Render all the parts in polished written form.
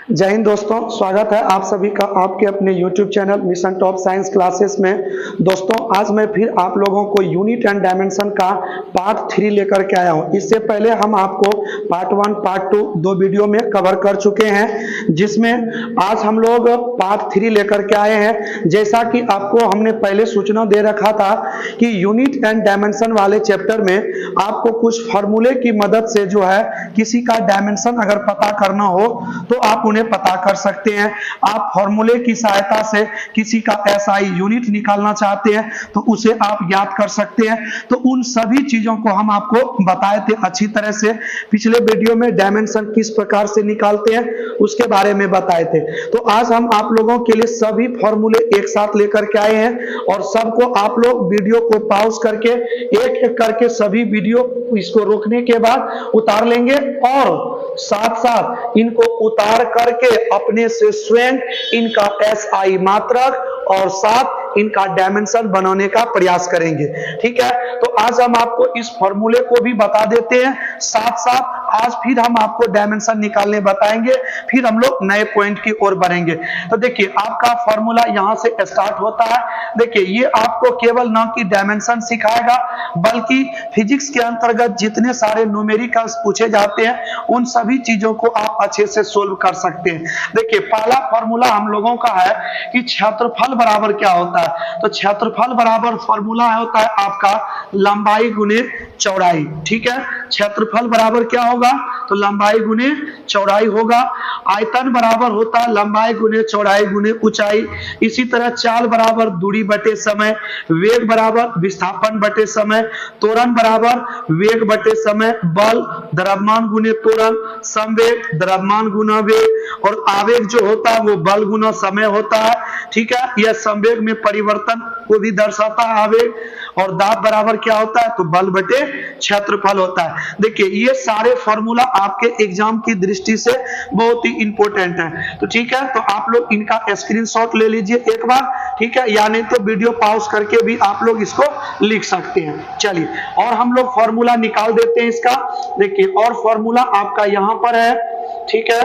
जय हिंद दोस्तों, स्वागत है आप सभी का आपके अपने YouTube channel mission top science classes में। दोस्तों आज मैं फिर आप लोगों को यूनिट एंड डायमेंशन का पार्ट 3 लेकर के आया हूं। इससे पहले हम आपको पार्ट 1 पार्ट 2 दो वीडियो में कवर कर चुके हैं, जिसमें आज हम लोग पार्ट 3 लेकर के आए हैं। जैसा कि आपको हमने पहले सूचना दे रखा था कि यूनिट एंड डायमेंशन वाले चैप्टर में आपको कुछ फॉर्मूले की मदद से जो है किसी का डायमेंशन अगर पता करना हो तो आप उन्हें पता कर सकते हैं। आप फॉर्मूले की सहायता से किसी का एसआई यूनिट निकालना चाहते हैं तो उसे आप ज्ञात कर सकते हैं। तो उन सभी चीजों को हम आपको बताए थे अच्छी तरह से। पिछले वीडियो में डायमेंशन किस प्रकार से निकालते हैं उसके बारे में बताए थे। तो आज हम आप लोगों के लिए सभी फॉर्मूले एक साथ लेकर के आए हैं और सबको आप लोग वीडियो को पॉज करके एक एक करके सभी वीडियो इसको रोकने के बाद उतार लेंगे और साथ साथ इनको उतार करके अपने से स्वयं इनका एसआई मात्रक और साथ इनका डायमेंशन बनाने का प्रयास करेंगे। ठीक है, तो आज हम आपको इस फॉर्मूले को भी बता देते हैं, साथ साथ आज फिर हम आपको डायमेंशन निकालने बताएंगे, फिर हम लोग नए पॉइंट की ओर बढ़ेंगे। तो देखिए आपका फॉर्मूला यहां से स्टार्ट होता है। देखिए ये आपको केवल ना कि डायमेंशन सिखाएगा बल्कि फिजिक्स के अंतर्गत जितने सारे न्यूमेरिकल्स पूछे जाते हैं उन सभी चीजों को आप अच्छे से सोल्व कर सकते हैं। देखिए पहला फॉर्मूला हम लोगों का है कि क्षेत्रफल बराबर क्या होता है। तो क्षेत्रफल बराबर फॉर्मूला होता है आपका लंबाई गुने चौड़ाई। ठीक है, क्षेत्रफल बराबर क्या होगा तो लंबाई गुने चौड़ाई होगा। आयतन बराबर होता है लंबाई गुने चौड़ाई गुने ऊंचाई। इसी तरह चाल बराबर दूरी बटे समय, वेग बराबर विस्थापन बटे समय, त्वरण बराबर वेग बटे समय, बल द्रव्यमान गुने त्वरण, संवेग द्रव्यमान गुना वेग और आवेग जो होता है वो बल गुना समय होता है। ठीक है, यह संवेग में परिवर्तन को भी दर्शाता है आवेग। और दाब बराबर क्या होता है तो बल बटे क्षेत्रफल होता है। देखिए ये सारे फॉर्मूला आपके एग्जाम की दृष्टि से बहुत ही इंपॉर्टेंट है। तो ठीक है, तो आप लोग इनका स्क्रीनशॉट ले लीजिए एक बार। ठीक है, या नहीं तो वीडियो पॉज करके भी आप लोग इसको लिख सकते हैं। चलिए और हम लोग फॉर्मूला निकाल देते हैं इसका। देखिए और फॉर्मूला आपका यहां पर है। ठीक है,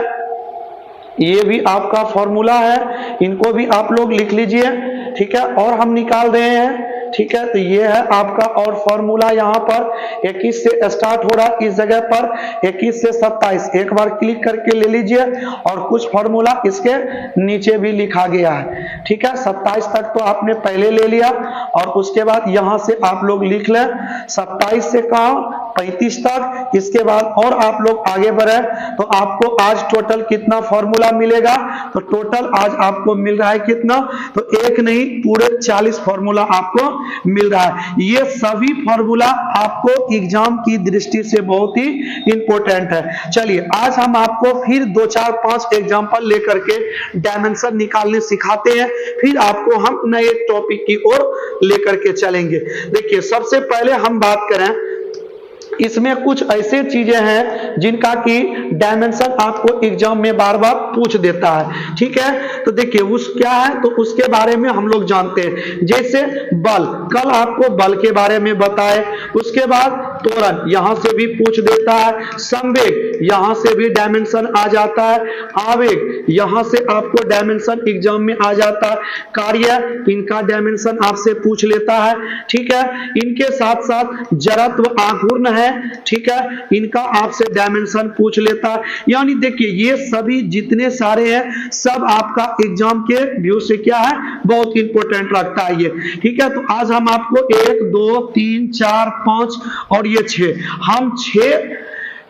ये भी आपका फॉर्मूला है, इनको भी आप लोग लिख लीजिए। ठीक है, और हम निकाल रहे हैं। ठीक है, तो ये है आपका और फॉर्मूला यहाँ पर 21 से स्टार्ट हो रहा है, इस जगह पर 21 से 27 एक बार क्लिक करके ले लीजिए और कुछ फॉर्मूला इसके नीचे भी लिखा गया है। ठीक है, 27 तक तो आपने पहले ले लिया और उसके बाद यहाँ से आप लोग लिख लें 27 से कहा 35 तक। इसके बाद और आप लोग आगे बढ़े तो आपको आज टोटल कितना फॉर्मूला मिलेगा तो टोटल आज आपको मिल रहा है कितना तो एक नहीं पूरे 40 फॉर्मूला आपको मिल रहा है। ये सभी फॉर्मूला आपको एग्जाम की दृष्टि से बहुत ही इंपॉर्टेंट है। चलिए आज हम आपको फिर 2 4 5 एग्जांपल लेकर के डायमेंशन निकालने सिखाते हैं, फिर आपको हम नए टॉपिक की ओर लेकर के चलेंगे। देखिए सबसे पहले हम बात करें, इसमें कुछ ऐसे चीजें हैं जिनका कि डायमेंशन आपको एग्जाम में बार बार पूछ देता है। ठीक है, तो देखिए उस क्या है तो उसके बारे में हम लोग जानते हैं। जैसे बल, कल आपको बल के बारे में बताए। उसके बाद त्वरण यहां से भी पूछ देता है, संवेग यहां से भी डायमेंशन आ जाता है, आवेग यहां से आपको डायमेंशन एग्जाम में आ जाता है, कार्य इनका डायमेंशन आपसे पूछ लेता है। ठीक है, इनके साथ साथ जड़त्व आघूर्ण है। ठीक है, इनका आपसे डायमेंशन पूछ लेता है। यानी देखिए ये सभी जितने सारे हैं सब आपका एग्जाम के व्यू से क्या है बहुत इंपॉर्टेंट लगता है ये। ठीक है, तो आज हम आपको 1 2 3 4 5 और ये 6 हम 6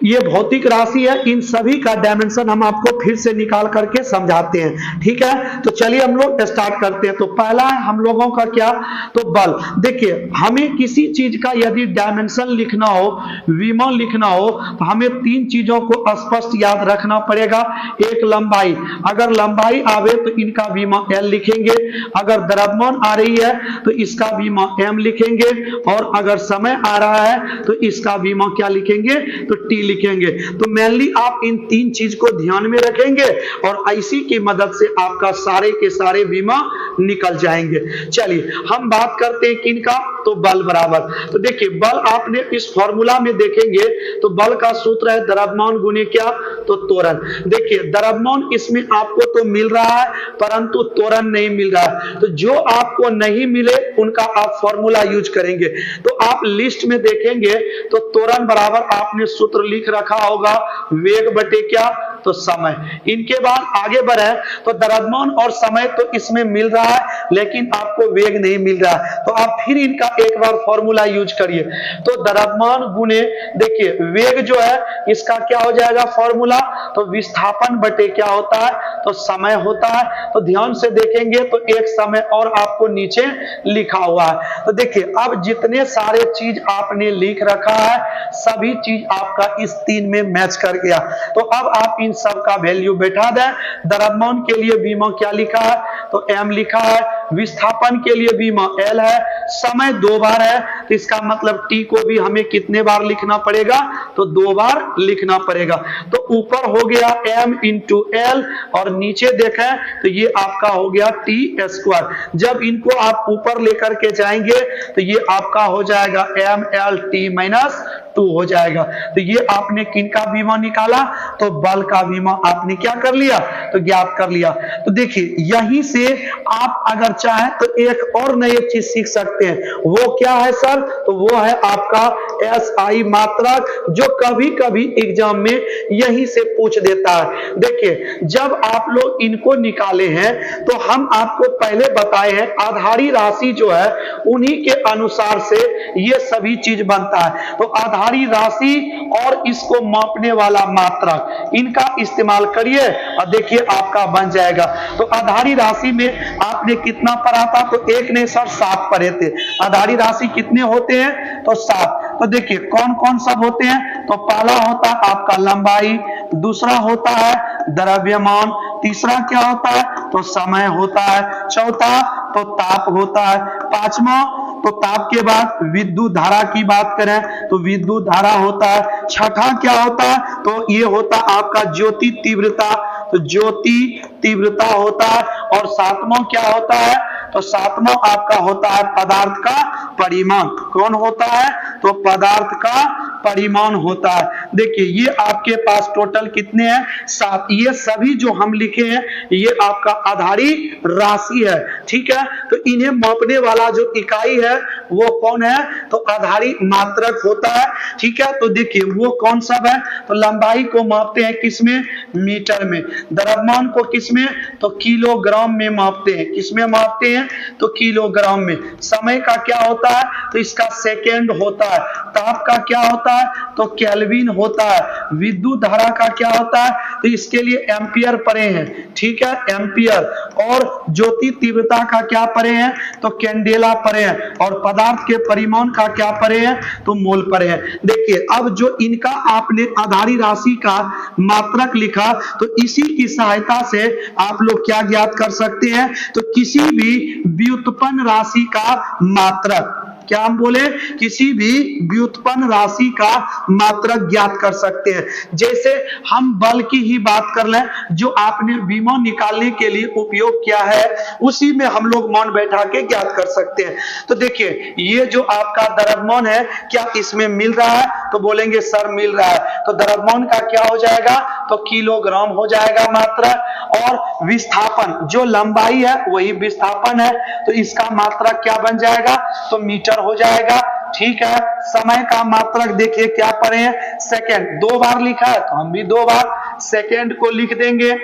ये भौतिक राशि है, इन सभी का डायमेंशन हम आपको फिर से निकाल करके समझाते हैं। ठीक है, तो चलिए हम लोग स्टार्ट करते हैं। तो पहला है हम लोगों का क्या तो बल। देखिए हमें किसी चीज का यदि डायमेंशन लिखना हो, विमान लिखना हो तो हमें 3 चीजों को स्पष्ट याद रखना पड़ेगा। एक लंबाई, अगर लंबाई आवे तो इनका विमान L लिखेंगे, अगर द्रव्यमान आ रही है तो इसका विमान M लिखेंगे और अगर समय आ रहा है तो इसका विमान क्या लिखेंगे तो T लिखेंगे। तो मेनली आप इन 3 चीज को ध्यान में रखेंगे और इसी की मदद से आपका सारे के सारे बीमा निकल जाएंगे। चलिए हम बात करते हैं किनका, तो बल बराबर। तो देखिए बल आपने इस फॉर्मूला में देखेंगे तो बल का सूत्र है द्रव्यमान गुने क्या, तो त्वरण। देखिए द्रव्यमान इसमें आपको तो मिल रहा है परंतु त्वरण नहीं मिल रहा है, तो जो आपको नहीं मिले उनका आप फॉर्मूला यूज करेंगे। तो आप लिस्ट में देखेंगे तो त्वरण बराबर आपने सूत्र लिख रखा होगा वेग बटे क्या, तो समय। इनके बाद आगे बढ़े तो द्रव्यमान और समय तो इसमें मिल रहा है लेकिन आपको वेग नहीं मिल रहा है, तो आप फिर इनका एक बार फॉर्मूला यूज करिए। तो द्रव्यमान गुने देखिए वेग जो है इसका क्या हो जाएगा फॉर्मूला, तो विस्थापन बटे क्या होता है, तो समय होता है। तो ध्यान से देखेंगे तो एक समय और आपको नीचे लिखा हुआ है। तो देखिए अब जितने सारे चीज आपने लिख रखा है सभी चीज आपका इस 3 में मैच कर गया। तो अब आप इन सब का वैल्यू बैठा दें। द्रव्यमान के लिए बीमा क्या लिखा है, तो m लिखा है। विस्थापन के लिए बीमा L है। समय 2 बार है तो इसका मतलब t को भी हमें कितने बार लिखना पड़ेगा, तो 2 बार लिखना पड़ेगा। तो ऊपर हो गया m इंटू एल और नीचे देखें तो ये आपका हो गया t स्क्वायर। जब इनको आप ऊपर लेकर के जाएंगे तो ये आपका हो जाएगा mlt माइनस 2 हो जाएगा। तो ये आपने किनका बीमा निकाला, तो बल का बीमा आपने क्या कर लिया, तो ज्ञात कर लिया। तो देखिए यहीं से आप अगर चाहें तो एक और नई चीज सीख सकते हैं। वो क्या है सर, तो वो है आपका SI मात्रक, जो कभी कभी एग्जाम में यहीं से पूछ देता है। देखिए जब आप लोग इनको निकाले हैं तो हम आपको पहले बताए हैं आधारी राशि जो है उन्हीं के अनुसार से ये सभी चीज बनता है। तो आधारी राशि और इसको मापने वाला मात्रक इनका इस्तेमाल करिए और देखिए आपका बन जाएगा। तो आधारी राशि में आपने कितना पढ़ा था, तो 1 नहीं सर 7 पढ़े थे। आधारी राशि कितने होते हैं, तो 7। तो देखिए कौन कौन सब होते हैं, तो पहला होता है आपका लंबाई, दूसरा होता है द्रव्यमान, तीसरा क्या होता है, तो समय होता है, चौथा तो ताप होता है, पांचवा तो ताप के बाद विद्युत धारा की बात करें तो विद्युत धारा होता है, छठा क्या होता है, तो ये होता है आपका ज्योति तीव्रता, तो ज्योति तीव्रता होता है। और सातवां क्या होता है, तो सातवां आपका होता है पदार्थ का परिमाण। कौन होता है, तो पदार्थ का परिमाण होता है। देखिए ये आपके पास टोटल कितने हैं, 7। ये सभी जो हम लिखे हैं ये आपका आधारी राशि है, ठीक है। तो इन्हें मापने वाला जो इकाई है वो कौन है, तो आधारी मात्रक होता है, ठीक है। तो देखिए वो कौन सा है, तो लंबाई को मापते हैं किसमें, मीटर में। द्रव्यमान को किसमें, तो किलोग्राम में मापते हैं। किसमें मापते हैं, तो किलोग्राम में। समय का क्या होता है, तो इसका सेकेंड होता है। ताप का क्या होता है, तो केल्विन होता है। विद्युत धारा का क्या होता है, तो इसके लिए एम्पियर पढ़े हैं, ठीक है, एम्पियर। और ज्योति तीव्रता का क्या पढ़े हैं, तो कैंडेला पढ़े हैं। और पदार्थ के परिमाण का क्या पढ़े हैं, तो मोल पढ़े हैं। देखिए अब जो इनका आपने आधारी राशि का मात्रक लिखा तो इसी की सहायता से आप लोग क्या ज्ञात कर सकते हैं, तो किसी भी व्युत्पन्न राशि का मात्रक, क्या हम बोले, किसी भी व्युत्पन्न राशि का मात्रक ज्ञात कर सकते हैं। जैसे हम बल की ही बात कर लें जो आपने बीमा निकालने के लिए उपयोग किया है उसी में हम लोग मान बैठा के ज्ञात कर सकते हैं। तो देखिए ये जो आपका द्रव्यमान है क्या इसमें मिल रहा है, तो बोलेंगे सर मिल रहा है। तो द्रव्यमान का क्या हो जाएगा, तो किलोग्राम हो जाएगा मात्रक। और विस्थापन जो लंबाई है वही विस्थापन है, तो इसका मात्रक क्या बन जाएगा, तो मीटर हो जाएगा, ठीक है। समय का मात्रक देखिए क्या पढ़े हैं, सेकेंड। 2 बार लिखा है तो हम भी 2 बार सेकेंड को लिख देंगे,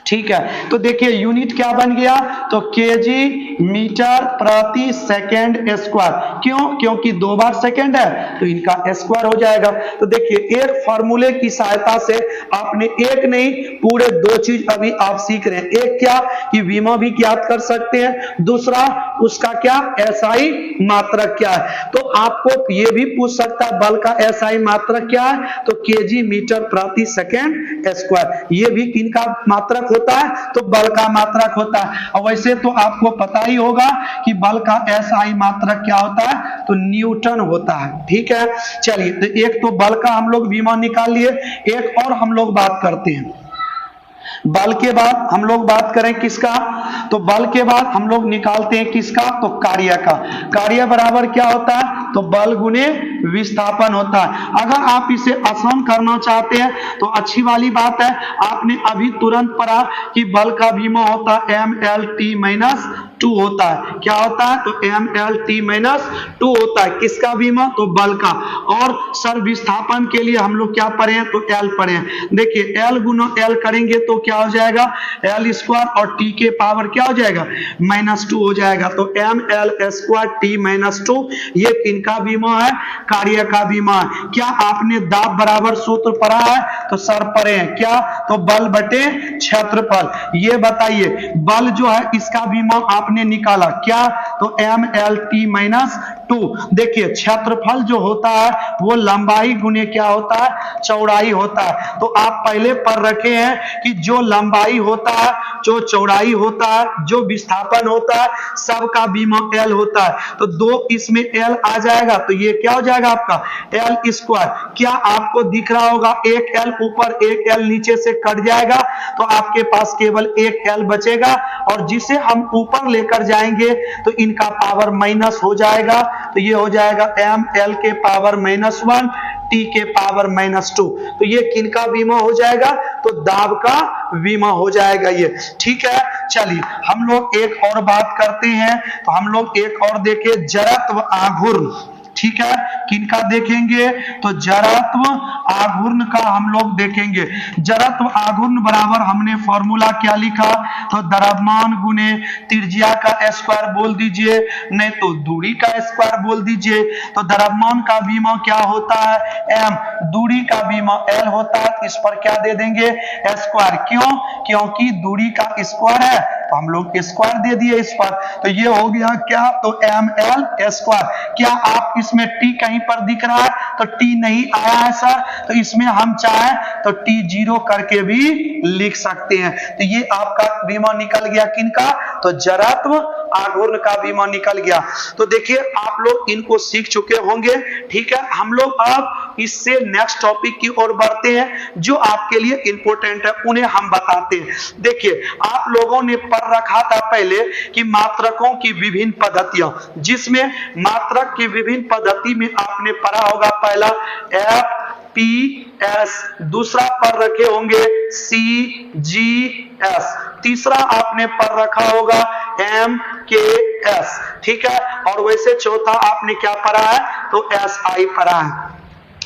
ठीक है। तो देखिए यूनिट क्या बन गया, तो केजी मीटर प्रति सेकेंड स्क्वायर। क्यों, क्योंकि 2 बार सेकेंड है तो इनका स्क्वायर हो जाएगा। तो देखिए एक फॉर्मूले की सहायता से आपने एक नहीं पूरे 2 चीज अभी आप सीख रहे हैं। एक क्या, कि बीमा भी ज्ञात कर सकते हैं, दूसरा उसका क्या एसआई मात्रक क्या है। तो आपको ये भी पूछ सकता है बल का एसआई मात्रक क्या है, तो केजी मीटर प्रति सेकेंड स्क्वायर। ये भी किनका मात्रक होता है तो बल का मात्रक होता है। और वैसे तो आपको पता ही होगा कि बल का एसआई मात्रक क्या होता है, तो न्यूटन होता है। ठीक है, चलिए तो एक तो बल का हम लोग विमा निकाल लिए, एक और हम लोग बात करते हैं। बल के बाद हम लोग बात करें किसका, तो बल के बाद हम लोग निकालते हैं किसका, तो कार्य का। कार्य बराबर क्या होता है, तो बल गुने विस्थापन होता है। अगर आप इसे आसान करना चाहते हैं तो अच्छी वाली बात है, आपने अभी तुरंत पढ़ा कि बल का विमा होता है mlt-2 होता है। क्या होता है, तो mlt-2 होता है किसका विमा, तो बल का। और सर विस्थापन के लिए हम लोग क्या पढ़े हैं, तो L पढ़े हैं। देखिए L गुना L करेंगे तो क्या हो जाएगा, L स्क्वायर, और T के पावर क्या हो जाएगा, -2 हो जाएगा। तो ml²T-2 ये किनका विमा है, कार्य का विमा है। क्या आपने दाब बराबर सूत्र पढ़ा है, तो सर पढ़े हैं। क्या, तो बल बटे क्षेत्रफल। ये बताइए बल जो है इसका विमा आपने निकाला क्या, तो mlt-2। देखिए क्षेत्रफल जो होता है वो लंबाई गुने क्या होता है, चौड़ाई होता है। तो आप पहले पढ़ रखे हैं कि जो लंबाई होता है, जो चौड़ाई होता है, जो विस्थापन होता है, सबका विमा L होता है। तो 2 इसमें L आ जाएगा तो ये क्या हो जाएगा आपका L स्क्वायर। क्या आपको दिख रहा होगा, एक L ऊपर एक L नीचे से कट जाएगा तो आपके पास केवल एक L बचेगा, और जिसे हम ऊपर लेकर जाएंगे तो इनका पावर माइनस हो जाएगा। तो ये हो जाएगा ml के पावर -1 T के पावर -2। तो ये किनका विमा हो जाएगा, तो दाब का विमा हो जाएगा ये। ठीक है, चलिए हम लोग एक और बात करते हैं। तो हम लोग एक और देखें, जड़त्व आघूर्ण। ठीक है, किनका देखेंगे, तो जड़त्व आघूर्ण का हम लोग देखेंगे। जड़त्व आघूर्ण बराबर हमने फॉर्मूला क्या लिखा, तो द्रव्यमान गुने त्रिज्या का स्क्वायर बोल दीजिए, नहीं तो दूरी का स्क्वायर बोल दीजिए। तो द्रव्यमान का विमा क्या होता है, m, दूरी का विमा L होता है। इस पर क्या दे देंगे, स्क्वायर। क्यों, क्योंकि दूरी का स्क्वायर है तो हम लोग स्क्वायर दे दिए इस पर। तो ये हो गया क्या, तो ml स्क्वायर। क्या आप इसमें t कहीं पर दिख रहा है, तो t नहीं आया है सर, तो इसमें हम चाहें तो t 0 करके भी लिख सकते हैं। तो ये आपका विमा निकल गया किनका, तो जड़त्व आघूर्ण का विमा निकल गया। तो देखिए आप लोग इनको सीख चुके होंगे। ठीक है, हम लोग अब इससे नेक्स्ट टॉपिक की ओर बढ़ते हैं, जो आपके लिए इंपॉर्टेंट है उन्हें हम बताते हैं। देखिए आप लोगों ने पढ़ रखा था पहले कि मात्रकों की विभिन्न पद्धतियां, जिसमें मात्रक की विभिन्न पद्धति में आपने पढ़ा होगा पहला FPS, दूसरा पढ़ रखे होंगे CGS, तीसरा आपने पढ़ रखा होगा MKS। ठीक है, और वैसे चौथा आपने क्या पढ़ा है, तो SI पढ़ा है।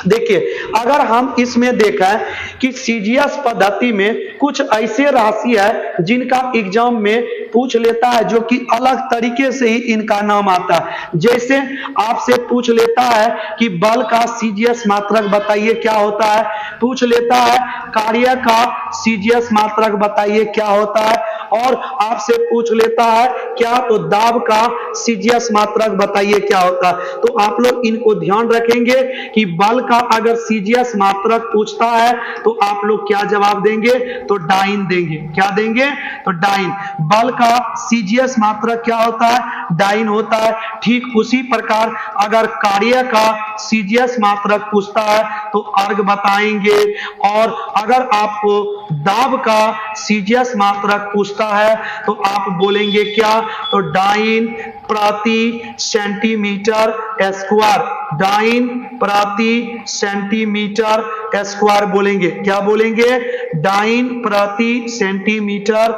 देखिए अगर हम इसमें देखें कि सीजीएस पद्धति में कुछ ऐसे राशि है जिनका एग्जाम में पूछ लेता है, जो कि अलग तरीके से ही इनका नाम आता है। जैसे आपसे पूछ लेता है कि बल का सीजीएस मात्रक बताइए क्या होता है, पूछ लेता है कार्य का सीजीएस मात्रक बताइए क्या होता है, और आपसे पूछ लेता है क्या, तो दाब का सीजीएस मात्रक बताइए क्या होता है। तो आप लोग इनको ध्यान रखेंगे कि बल का अगर सीजीएस मात्रक पूछता है तो आप लोग क्या जवाब देंगे, तो डाइन देंगे। क्या देंगे, तो डाइन। बल का सीजीएस मात्रक क्या होता है, डाइन होता है। ठीक उसी प्रकार अगर कार्य का सीजीएस मात्रक पूछता है तो अर्ग बताएंगे, और अगर आपको दाब का सीजीएस मात्रक पूछता है तो आप बोलेंगे क्या, तो डाइन प्रति सेंटीमीटर स्क्वायर, डाइन प्रति सेंटीमीटर स्क्वायर बोलेंगे। क्या बोलेंगे, डाइन प्रति सेंटीमीटर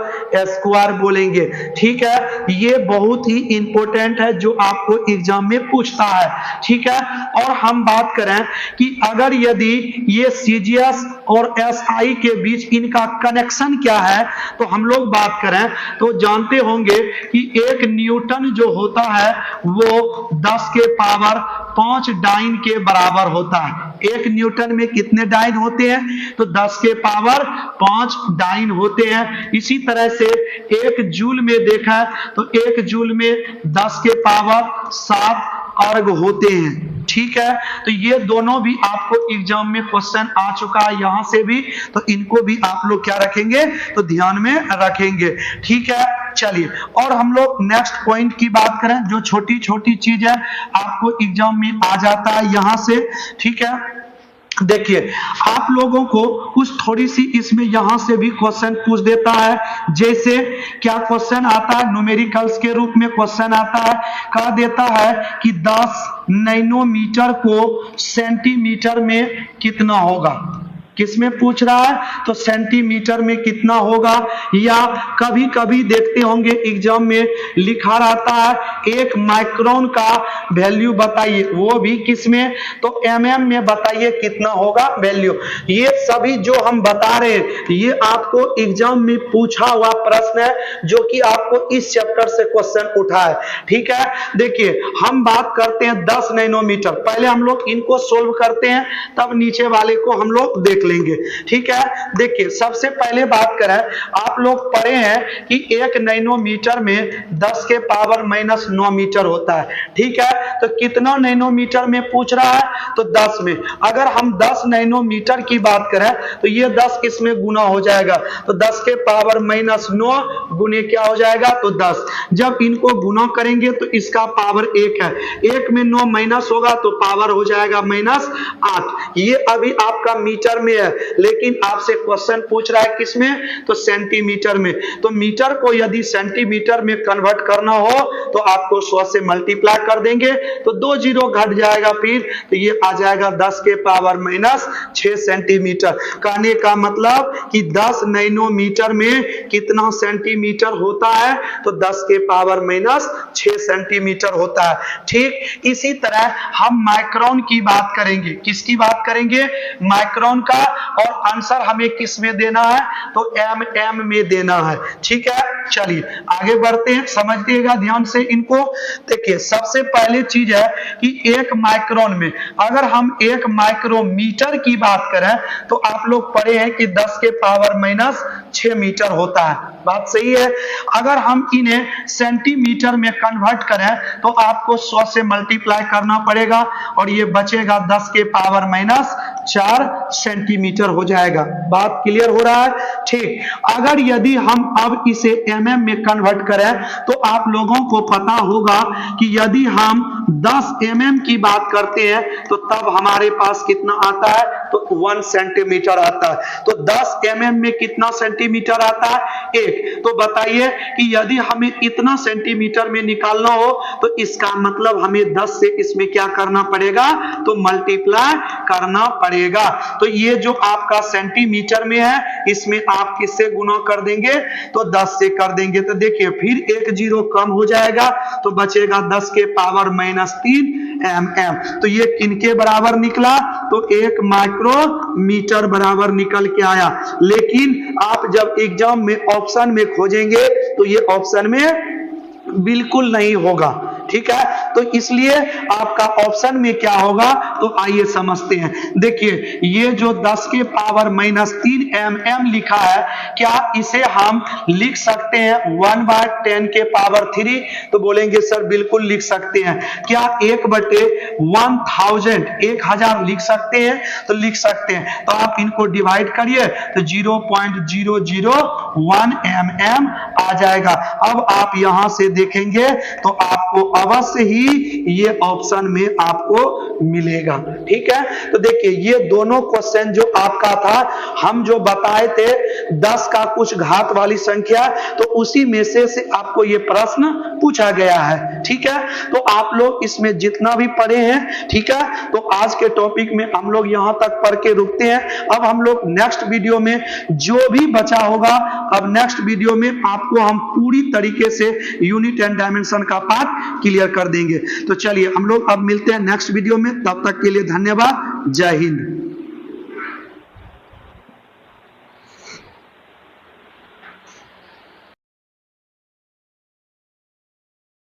स्क्वायर बोलेंगे। ठीक है, ये बहुत ही इंपॉर्टेंट है जो आपको एग्जाम में पूछता है। ठीक है, और हम बात करें कि अगर यदि ये सीजीएस और एसआई के बीच इनका कनेक्शन क्या है, तो हम लोग बात करें तो जानते होंगे कि 1 न्यूटन जो होता है वो 10 के पावर 5 डाइन के बराबर होता है। 1 न्यूटन में कितने डाइन होते हैं, तो 10 के पावर 5 डाइन होते हैं। इसी तरह से 1 जूल में देखा तो 1 जूल में 10 के पावर 7 अर्ग होते हैं। ठीक है। तो ये दोनों भी आपको एग्जाम में क्वेश्चन आ चुका है यहां से भी, तो इनको भी आप लोग क्या रखेंगे, तो ध्यान में रखेंगे, ठीक है। चलिए, और हम लोग नेक्स्ट पॉइंट की बात करें, जो छोटी छोटी चीज है आपको एग्जाम में आ जाता है यहां से, ठीक है। देखिए, आप लोगों को कुछ थोड़ी सी इसमें यहां से भी क्वेश्चन पूछ देता है। जैसे क्या क्वेश्चन आता है, न्यूमेरिकल्स के रूप में क्वेश्चन आता है, कह देता है कि 10 नैनोमीटर को सेंटीमीटर में कितना होगा। किसमें पूछ रहा है, तो सेंटीमीटर में कितना होगा। या कभी कभी देखते होंगे एग्जाम में लिखा रहता है 1 माइक्रोन का वैल्यू बताइए, वो भी किसमें, तो एमएम में बताइए कितना होगा वैल्यू। ये सभी जो हम बता रहे हैं ये आपको एग्जाम में पूछा हुआ प्रश्न है, जो कि आपको इस चैप्टर से क्वेश्चन उठा है, ठीक है। देखिए, हम बात करते हैं 10 नैनोमीटर, पहले हम लोग इनको सोल्व करते हैं, तब नीचे वाले को हम लोग देख लेंगे, ठीक है। देखिए, सबसे पहले बात करें, आप लोग पढ़े हैं कि 1 नैनोमीटर में 10 के पावर माइनस 9 मीटर होता है, ठीक है। तो कितना नैनोमीटर में पूछ रहा है, तो 10 में। अगर हम 10 नैनोमीटर की बात करें तो ये 10 किसमें गुना हो जाएगा, तो 10 के पावर माइनस 9 गुने क्या हो जाएगा, तो 10। जब इनको गुना करेंगे तो इसका पावर 1 है, 1 में 9 माइनस होगा तो पावर हो जाएगा -8। ये अभी आपका मीटर में है, लेकिन आपसे क्वेश्चन पूछ रहा है किसमें, तो सेंटीमीटर में। तो मीटर को यदि सेंटीमीटर में कन्वर्ट करना हो तो आपको 100 से मल्टीप्लाई कर देंगे तो 2 जीरो घट जाएगा, फिर तो ये आ जाएगा 10 के पावर माइनस 6 सेंटीमीटर। कहने का मतलब कि 10 नैनोमीटर में कितना सेंटीमीटर होता है, तो 10 के पावर माइनस 6 सेंटीमीटर होता है, ठीक। इसी तरह हम माइक्रोन की बात करेंगे, किसकी बात करेंगे, माइक्रोन का, और आंसर हमें किस में देना है, तो एम में देना है, ठीक है। चलिए आगे बढ़ते हैं, समझिएगा ध्यान से इनको। देखिए, सबसे पहले चीज है कि 1 माइक्रोन में, अगर हम 1 माइक्रोमीटर की बात करें तो आप लोग पढ़े हैं कि 10 के पावर माइनस 6 मीटर होता है, बात सही है। अगर हम इन्हें सेंटीमीटर में कन्वर्ट करें तो आपको 100 से मल्टीप्लाई करना पड़ेगा और ये बचेगा 10 के पावर माइनस 4 सेंटीमीटर हो जाएगा। बात क्लियर हो रहा है, ठीक। अगर यदि हम अब इसे एमएम में कन्वर्ट करें तो आप लोगों को पता होगा कि यदि हम 10 एमएम की बात करते हैं तो तब हमारे पास कितना आता है, तो 1 सेंटीमीटर आता है। तो 10 एमएम में कितना सेंटीमीटर आता है, 1। तो बताइए कि यदि हमें इतना सेंटीमीटर में निकालना हो तो इसका मतलब हमें 10 से इसमें क्या करना पड़ेगा, तो मल्टीप्लाई करना पड़ेगा। तो ये जो आपका सेंटीमीटर में है इसमें आप किससे गुना कर देंगे, तो 10 से कर देंगे। तो देखिए, फिर 1 जीरो कम हो जाएगा तो बचेगा 10 के पावर माइनस 3 एमएम। तो ये किनके बराबर निकला, तो 1 माइक्रोमीटर बराबर निकल के आया। लेकिन आप जब एग्जाम में ऑप्शन में खोजेंगे तो ये ऑप्शन में बिल्कुल नहीं होगा, ठीक है। तो इसलिए आपका ऑप्शन में क्या होगा, तो आइए समझते हैं। देखिए, ये जो 10 के पावर माइनस 3 एमएम लिखा है, क्या इसे हम लिख सकते हैं 1/10 के पावर 3, तो बोलेंगे सर बिल्कुल लिख सकते हैं। क्या 1/1000 1000 लिख सकते हैं, तो लिख सकते हैं। तो आप इनको डिवाइड करिए तो 0.001 एमएम आ जाएगा। अब आप यहां से देखेंगे तो आपको अवश्य ही ये ऑप्शन में आपको मिलेगा, ठीक है। तो देखिए, ये दोनों क्वेश्चन जो आपका था, हम जो बताए थे 10 का कुछ घात वाली संख्या, तो उसी में से आपको ये प्रश्न पूछा गया है, ठीक है। तो आप लोग इसमें जितना भी पढ़े हैं, ठीक है। तो आज के टॉपिक में हम लोग यहां तक पढ़ के रुकते हैं। अब हम लोग नेक्स्ट वीडियो में जो भी बचा होगा, अब नेक्स्ट वीडियो में आपको हम पूरी तरीके से यूनिट एंड डायमेंशन का पार्ट क्लियर कर देंगे। तो चलिए हम लोग अब मिलते हैं नेक्स्ट वीडियो में, तब तक के लिए धन्यवाद, जय हिंद।